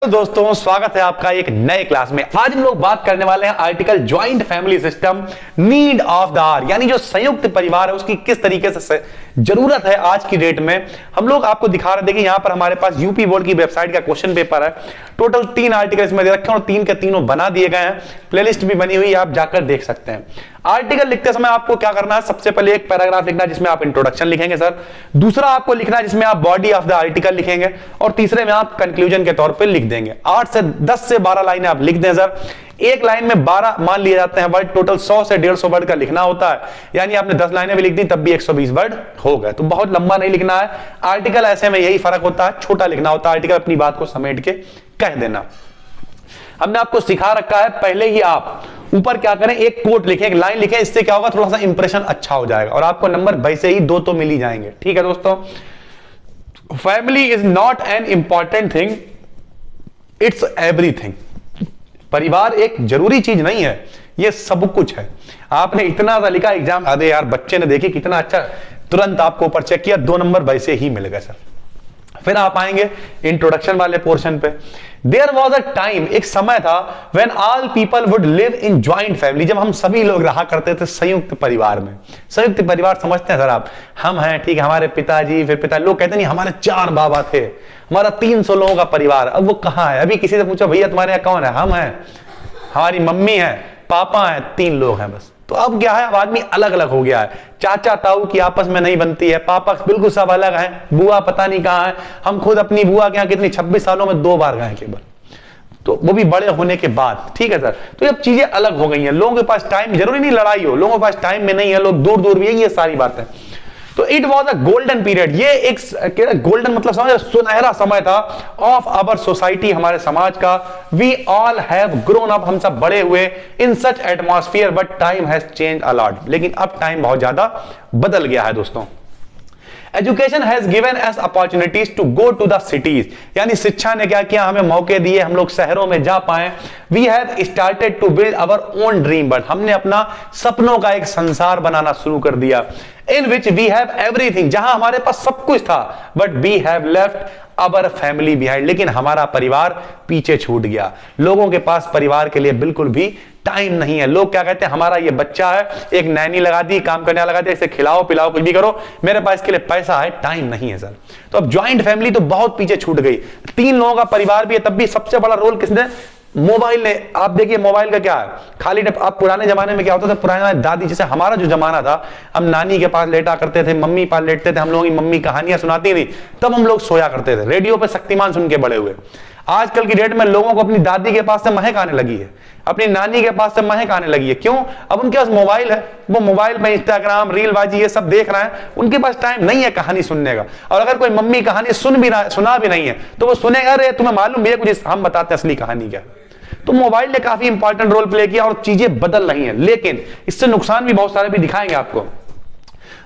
तो दोस्तों स्वागत है आपका एक नए क्लास में। आज हम लोग बात करने वाले हैं article joint family system need of the hour, यानी जो संयुक्त परिवार है उसकी किस तरीके से जरूरत है आज की डेट में। हम लोग आपको दिखा रहे थे कि यहां पर हमारे पास यूपी बोर्ड की वेबसाइट का क्वेश्चन पेपर है। टोटल 3 आर्टिकल इसमें दे रखे हैं और 3 के तीनों बना दिए गए हैं। प्लेलिस्ट भी बनी हुई है, आप जाकर देख सकते हैं। आर्टिकल लिखते समय आपको क्या करना है, सबसे पहले एक पैराग्राफ लिखना है जिसमें आप इंट्रोडक्शन लिखेंगे सर। दूसरा आपको लिखना है जिसमें आप बॉडी ऑफ द आर्टिकल लिखेंगे और तीसरे में आप कंक्लूजन के तौर पे लिख देंगे। 10 से 12 लाइनें आप लिख दें सर। एक लाइन में 12 मान लिए जाते हैं वर्ड, टोटल 100 से 150 वर्ड का लिखना होता है, यानी आपने 10 लाइनें भी लिख दी तब भी 120 वर्ड हो गए। तो बहुत लंबा नहीं लिखना है। आर्टिकल ऐसे में यही फर्क होता है, छोटा लिखना होता है। आर्टिकल अपनी बात को समेट के कह देना। हमने आपको सिखा रखा है, पहले ही आप ऊपर क्या करें, एक कोट लिखें, एक लाइन लिखें। इससे क्या होगा, थोड़ा सा इंप्रेशन अच्छा हो जाएगा और आपको नंबर वैसे ही 2 तो मिल ही जाएंगे। ठीक है दोस्तों, family is not an important thing, it's everything. परिवार एक जरूरी चीज नहीं है, ये सब कुछ है। आपने इतना सा लिखा एग्जाम, अरे यार बच्चे ने देखी कितना अच्छा, तुरंत आपको ऊपर चेक किया, 2 नंबर वैसे ही मिल गए सर। फिर आप आएंगे इंट्रोडक्शन वाले पोर्शन पे। देयर वॉज अ टाइम, एक समय था, when all people would live in joint family, जब हम सभी लोग रहा करते थे संयुक्त परिवार में। संयुक्त परिवार समझते हैं सर आप, हम हैं ठीक है, हमारे पिताजी, फिर पिता, लोग कहते नहीं हमारे 4 बाबा थे, हमारा 300 लोगों का परिवार। अब वो कहां है? अभी किसी से पूछो भैया तुम्हारे यहाँ कौन है, हम हैं, हमारी मम्मी है, पापा है, 3 लोग हैं बस। तो अब क्या है, अब आदमी अलग अलग हो गया है। चाचा ताऊ की आपस में नहीं बनती है, पापा बिल्कुल सब अलग हैं, बुआ पता नहीं कहां है। हम खुद अपनी बुआ के यहाँ कितनी 26 सालों में 2 बार गए केवल, तो वो भी बड़े होने के बाद। ठीक है सर, तो अब चीजें अलग हो गई हैं। लोगों के पास टाइम, जरूरी नहीं लड़ाई हो, लोगों के पास टाइम में नहीं है, लोग दूर दूर भी है, ये सारी बातें। तो it was a golden period, ये एक गोल्डन मतलब समझ, सुनहरा समय था ऑफ आवर सोसाइटी, हमारे समाज का। We all have grown up, हम सब बड़े हुए in such atmosphere, but time has change a lot, लेकिन अब टाइम बहुत ज्यादा बदल गया है दोस्तों। Education has given us opportunities to go to the cities, यानी शिक्षा ने क्या किया, हमें मौके दिए, हम लोग शहरों में जा पाए। We have started to build our own dream world, हमने अपना सपनों का एक संसार बनाना शुरू कर दिया। In which we have everything, जहां हमारे पास सब कुछ था, but we have left our family behind, लेकिन हमारा परिवार पीछे छूट गया। लोगों के पास परिवार के लिए बिल्कुल भी टाइम नहीं है। लोग क्या कहते हैं, हमारा ये बच्चा है, एक नैनी लगा दी, काम करने वाला लगा दिया, इसे खिलाओ पिलाओ कुछ भी करो, मेरे पास इसके लिए पैसा है, टाइम नहीं है सर। तो अब ज्वाइंट फैमिली तो बहुत पीछे छूट गई। 3 लोगों का परिवार भी है, तब भी सबसे बड़ा रोल किसने, मोबाइल ने। आप देखिए मोबाइल का क्या है, खाली आप पुराने जमाने में क्या होता था, पुराने दादी, जैसे हमारा जो जमाना था, हम नानी के पास लेटा करते थे, मम्मी पास लेटते थे, हम लोगों की मम्मी कहानियां सुनाती थी, तब हम लोग सोया करते थे, रेडियो पे शक्तिमान सुन के बड़े हुए। आजकल की डेट में लोगों को अपनी दादी के पास से महक आने लगी है, अपनी नानी के पास से महक आने लगी है। क्यों? अब उनके पास मोबाइल है, वो मोबाइल में इंस्टाग्राम रील बाजी ये सब देख रहे हैं, उनके पास टाइम नहीं है कहानी सुनने का। और अगर कोई मम्मी कहानी सुना भी नहीं है तो वो सुनेगा, अरे तुम्हें मालूम है कुछ, हम बताते हैं असली कहानी क्या। तो मोबाइल ने काफी इंपॉर्टेंट रोल प्ले किया और चीजें बदल रही हैं, लेकिन इससे नुकसान भी बहुत सारे भी दिखाएंगे आपको।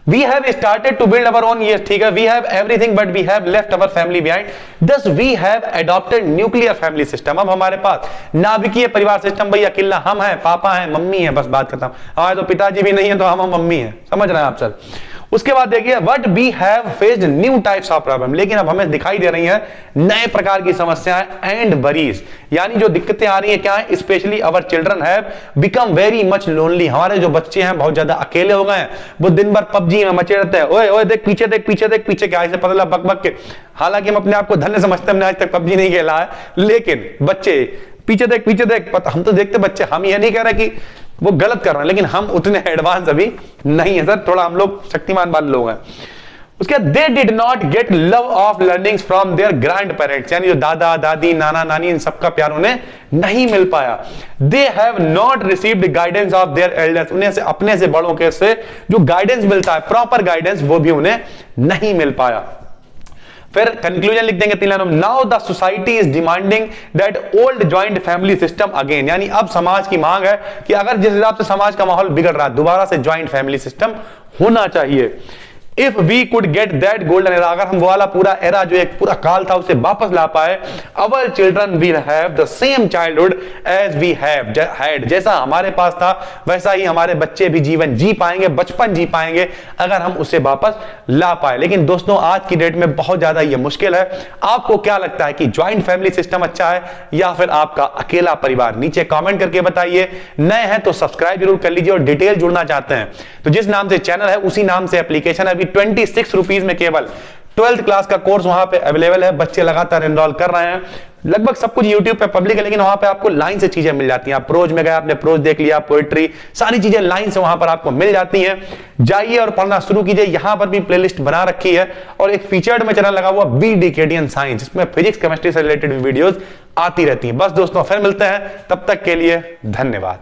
We have started to build our own, yes ठीक है, we have everything but we have left our family behind, thus we have adopted nuclear family system। अब हमारे पास नाभिकीय परिवार सिस्टम, भैया अकेला हम हैं, पापा हैं, मम्मी है, बस बात खत्म। हमारे तो पिताजी भी नहीं है तो हम मम्मी है, समझ रहे हैं आप सर। उसके बाद देखिए, but we have faced new types of problem, लेकिन अब हमें दिखाई दे रही है नए प्रकार की समस्याएं एंड वरीज, यानी जो दिक्कतें आ रही हैं क्या है, specially our children have become very much lonely, हमारे जो बच्चे हैं बहुत ज्यादा अकेले हो गए हैं। वो दिन भर पबजी में मचे रहते हैं, ओए ओए देख पीछे देख पीछे देख पीछे, क्या ऐसे पता लगा बक बक के। हालांकि हम अपने आप को धन्य समझते हैं, हमने आज तक पबजी नहीं खेला है, लेकिन बच्चे पीछे देख, हम तो देखते बच्चे, हम ये नहीं कह रहे कि वो गलत कर रहे हैं, लेकिन हम उतने एडवांस अभी नहीं है सर, थोड़ा हम लोग शक्तिमान वाले लोग हैं। उसके they did not get love of learnings from their grandparents, यानी जो दादा दादी नाना नानी इन सबका प्यार उन्हें नहीं मिल पाया। They have not received guidance of their elders, उन्हें से अपने से बड़ों के से जो गाइडेंस मिलता है, प्रॉपर गाइडेंस, वो भी उन्हें नहीं मिल पाया। फिर कंक्लूजन लिख देंगे 3 लाइनों में, now the society is demanding that old joint family system again, यानी अब समाज की मांग है कि अगर जिस हिसाब से समाज का माहौल बिगड़ रहा है, दोबारा से ज्वाइंट फैमिली सिस्टम होना चाहिए। If we could get that golden era, अगर हम वो वाला पूरा एरा जो एक पूरा काल था उसे वापस ला पाए, our children will have the same childhood as we have had, जैसा हमारे पास था वैसा ही हमारे बच्चे भी जीवन जी पाएंगे, बचपन जी पाएंगे अगर हम उसे वापस ला पाए। लेकिन दोस्तों आज की डेट में बहुत ज्यादा यह मुश्किल है। आपको क्या लगता है कि ज्वाइंट फैमिली सिस्टम अच्छा है या फिर आपका अकेला परिवार? नीचे कमेंट करके बताइए। नए हैं तो सब्सक्राइब जरूर कर लीजिए और डिटेल जुड़ना चाहते हैं तो जिस नाम से चैनल है उसी नाम से एप्लीकेशन है। 26 रुपीज में केवल 12th क्लास का कोर्स वहां पे अवेलेबल है। बच्चे लगातार एनरोल कर रहे हैं। लगभग सब कुछ YouTube पे पब्लिक है, लेकिन वहां पे आपको लाइन से चीजें मिल जाती हैं। आप प्रोज में गए, आपने प्रोज देख लिया, पोएट्री, सारी चीजें लाइन से वहां पर आपको मिल जाती हैं। जाइए और पढ़ना शुरू कीजिए। यहां पर भी प्लेलिस्ट बना रखी है और एक फीचर्ड में चैनल लगा हुआ BDKTN साइंस, जिसमें फिजिक्स केमिस्ट्री से रिलेटेड वीडियोस आती रहती हैं। बस दोस्तों फिर मिलते हैं, तब तक के लिए धन्यवाद।